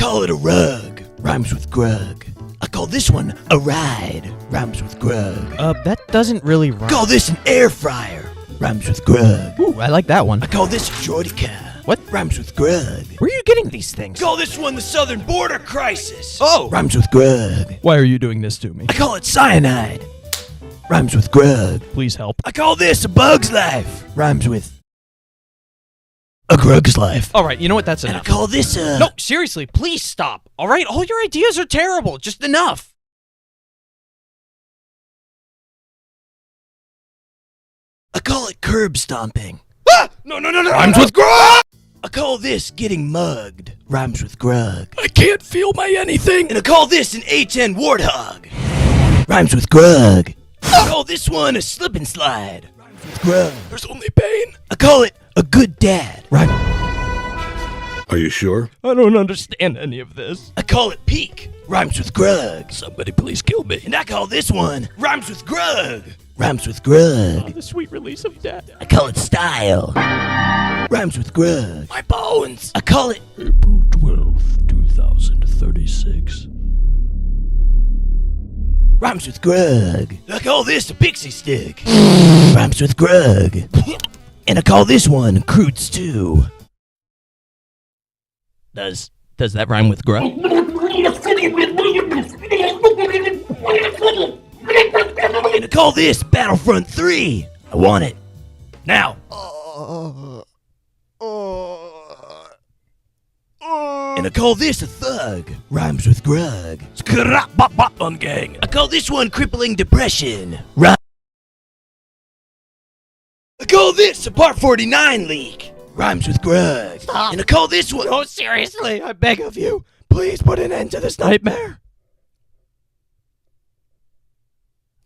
call it a rug. Rhymes with Grug. I call this one a ride. Rhymes with Grug. That doesn't really rhyme. I call this an air fryer. Rhymes with Grug. Ooh, I like that one. I call this a Jordica. What? Rhymes with Grug. Where are you getting these things? I call this one the Southern Border Crisis. Oh! Rhymes with Grug. Why are you doing this to me? I call it cyanide. Rhymes with Grug. Please help. I call this a bug's life. Rhymes with a Grug's life. Alright, you know what? That's And I enough. call this a... No, seriously, please stop. Alright, all your ideas are terrible. Just enough. I call it curb stomping. Ah! No. Rhymes with Grug! I call this getting mugged. Rhymes with Grug. I can't feel my anything. And I call this an A10 warthog. Rhymes with Grug. I call this one a slip and slide. Rhymes with Grug. There's only pain. I call it a good dad. Rhymes. Are you sure? I don't understand any of this. I call it peak. Rhymes with Grug. Somebody please kill me. And I call this one rhymes with Grug. Rhymes with Grug. The sweet release of death. I call it style. Rhymes with Grug. My bones. I call it April 12th, 2036. rhymes with Grug. I call this a pixie stick. Rhymes with Grug. And I call this one crude stew. Does that rhyme with Grug? And I call this Battlefront 3. I want it. Now. And I call this a thug. Rhymes with Grug. On gang. I call this one crippling depression. I call this a Part 49 leak. Rhymes with Grug. Stop. And I call this one... No, seriously, I beg of you. Please put an end to this nightmare.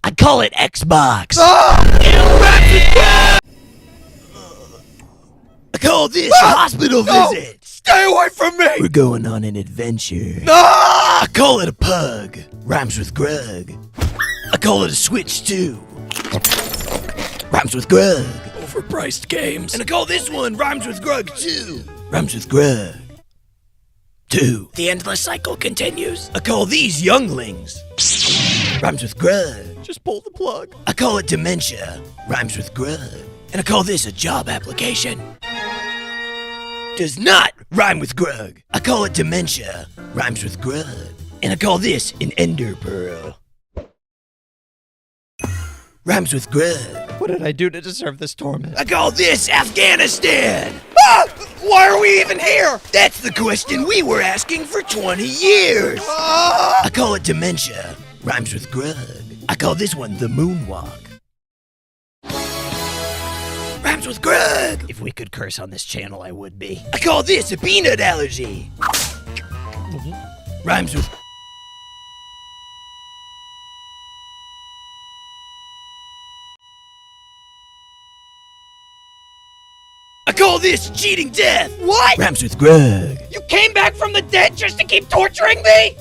I call it Xbox. Rhymes with Grug! I call this a hospital visit. Stay away from me! We're going on an adventure. No! I call it a pug. Rhymes with Grug. I call it a Switch 2. Rhymes with Grug. Overpriced games. And I call this one Rhymes with Grug 2. Rhymes with Grug 2. The endless cycle continues. I call these younglings. Rhymes with Grug. Just pull the plug. I call it dementia. Rhymes with Grug. And I call this a job application. Does not rhyme with Grug. I call it dementia. Rhymes with Grug. And I call this an ender pearl. Rhymes with Grug. What did I do to deserve this torment? I call this Afghanistan. Ah! Why are we even here? That's the question we were asking for 20 years. Ah! I call it dementia. Rhymes with Grug. I call this one the moonwalk. Rhymes with Grug. If we could curse on this channel, I would be. I call this a peanut allergy. Rhymes with... I call this cheating death. What? Rhymes with Grug. You came back from the dead just to keep torturing me?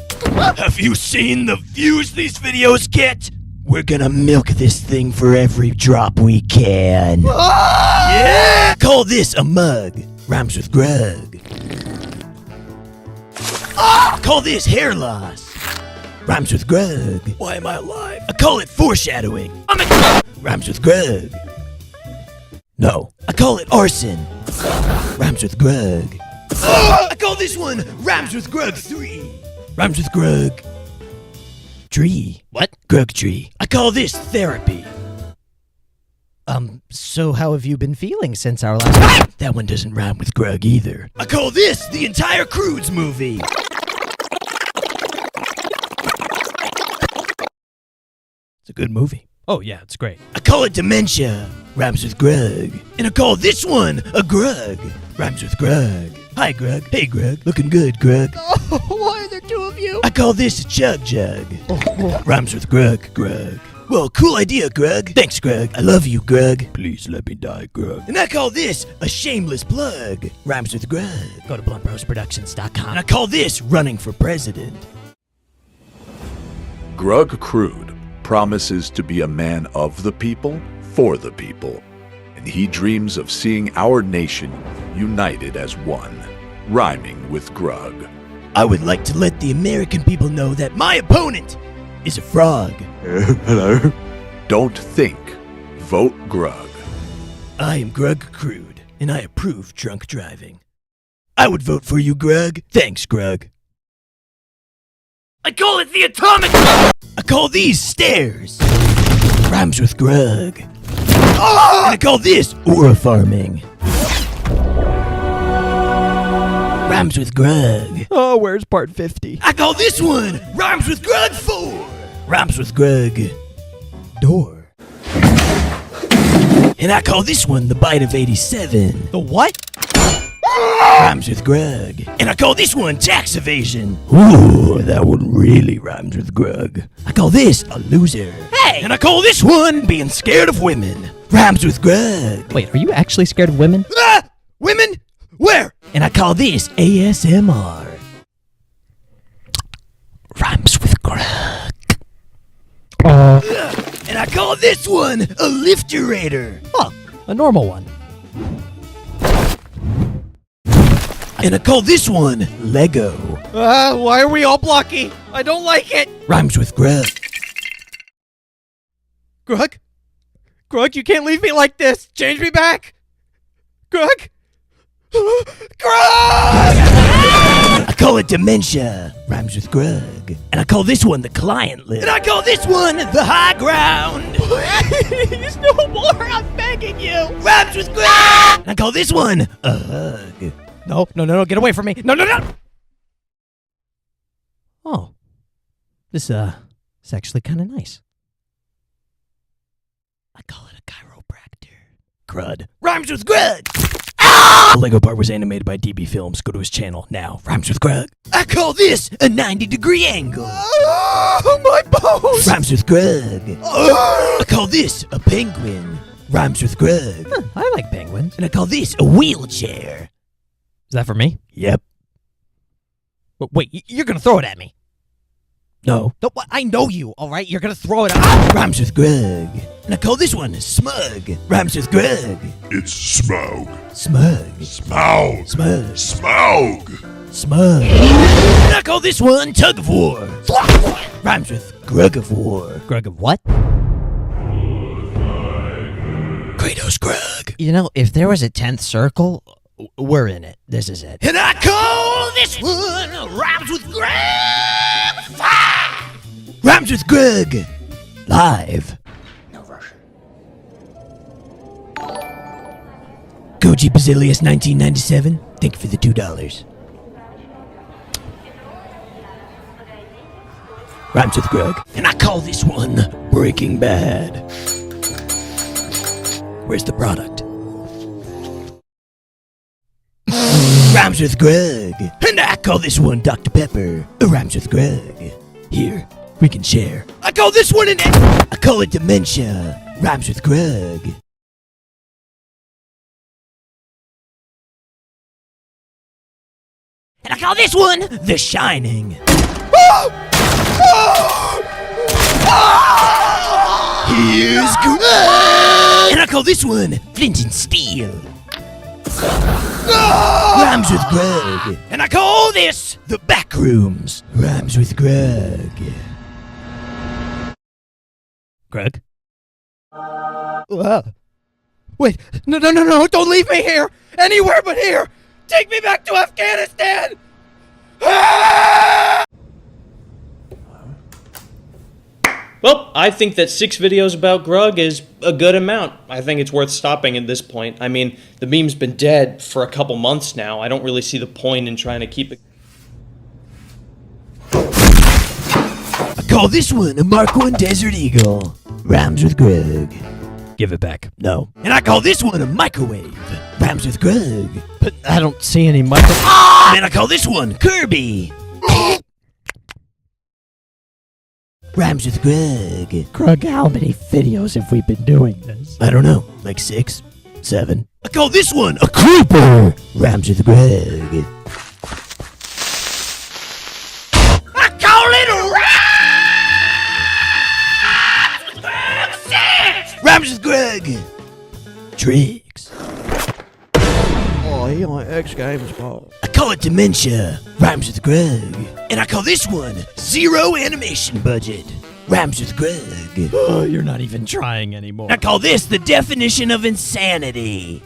Have you seen the views these videos get? We're gonna milk this thing for every drop we can. Yeah! Call this a mug. Rhymes with Grug. Call this hair loss. Rhymes with Grug. Why am I alive? I call it foreshadowing. Rhymes with Grug. No. I call it arson. Rhymes with Grug. I call this one Rhymes with Grug 3. Rhymes with Grug. Tree. What? Grug tree. I call this therapy. So how have you been feeling since our last... That one doesn't rhyme with Grug either. I call this the entire Crudes movie. It's a good movie. Oh, yeah, it's great. I call it dementia. Rhymes with Grug. And I call this one a Grug. Rhymes with Grug. Hi, Grug. Hey, Grug. Looking good, Grug. Oh, why are there two of you? I call this a chug jug. Rhymes with Grug, Grug. Well, cool idea, Grug. Thanks, Grug. I love you, Grug. Please let me die, Grug. And I call this a shameless plug. Rhymes with Grug. Go to bluntbrosproductions.com. And I call this running for president. Grug Crude promises to be a man of the people, for the people, and he dreams of seeing our nation united as one, rhyming with Grug. I would like to let the American people know that my opponent is a frog. Hello? Don't think. Vote Grug. I am Grug Crude, and I approve drunk driving. I would vote for you, Grug. Thanks, Grug. I call it the atomic... I call these stairs. Rhymes with Grug. And I call this aura farming. Rhymes with Grug. Oh, where's part 50? I call this one Rhymes with Grug 4. Rhymes with Grug door. And I call this one the bite of 87. The what? Rhymes with Grug. And I call this one tax evasion. Ooh, that one really rhymes with Grug. I call this a loser. Hey! And I call this one being scared of women. Rhymes with Grug. Wait, are you actually scared of women? Ah! Women? Where? And I call this ASMR. Rhymes with Grug. And I call this one a lifterator. Oh, a normal one. And I call this one Lego. Why are we all blocky? I don't like it. Rhymes with Grug. Grug? Grug, you can't leave me like this. Change me back. Grug? Grug! I call it dementia. Rhymes with Grug. And I call this one the client list. And I call this one the high ground. Please, no more. I'm begging you. Rhymes with Grug. And I call this one a hug. No, get away from me. No. Oh, this is actually kind of nice. I call it a chiropractor. Crud. Rhymes with Grug. Ah! The Lego part was animated by DB Films. Go to his channel now. Rhymes with Grug. I call this a 90-degree angle. Oh, my bones. Rhymes with Grug. I call this a penguin. Rhymes with Grug. Huh, I like penguins. And I call this a wheelchair. Is that for me? Yep. Wait, you're gonna throw it at me. No. No, I know you, all right? You're gonna throw it at me. Rhymes with Grug. And I call this one smug. Rhymes with Grug. It's Smaug. Smug. Smaug. Smug. Smaug. Smug. And I call this one tug of war. Rhymes with Grug of war. Grug of what? Kratos Grug. You know, if there was a 10th circle, we're in it. This is it. And I call this one Rhymes with Grug 5. Rhymes with Grug. Live. No Russian. Koji Bazilius 1997. Thank you for the $2. Rhymes with Grug. And I call this one Breaking Bad. Where's the product? Rhymes with Grug. And I call this one Dr. Pepper. Rhymes with Grug. Here, we can share. I call this one I call it dementia. Rhymes with Grug. And I call this one The Shining. Here's Grug. And I call this one Flint and Steel. Rhymes with Grug. And I call this The Backrooms. Rhymes with Grug. Grug? Wait, no, don't leave me here. Anywhere but here. Take me back to Afghanistan. Well, I think that 6 videos about Grug is a good amount. I think it's worth stopping at this point. I mean, the meme's been dead for a couple months now. I don't really see the point in trying to keep it. I call this one a Mark I Desert Eagle. Rhymes with Grug. Give it back. No. And I call this one a microwave. Rhymes with Grug. But I don't see any micro... And I call this one Kirby. Rhymes with Grug. Grug, how many videos have we been doing this? I don't know, like 6, 7. I call this one a creeper. Rhymes with Grug. I call it a Rhymes with Grug 6. Rhymes with Grug. Tricks. Oh, he on X Games, ball. I call it dementia. Rhymes with Grug. And I call this one zero animation budget. Rhymes with Grug. Oh, you're not even trying anymore. I call this the definition of insanity.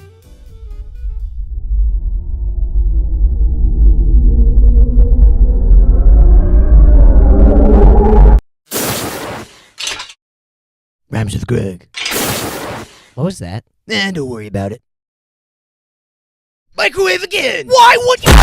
Rhymes with Grug. What was that? Don't worry about it. Microwave again! Why would you?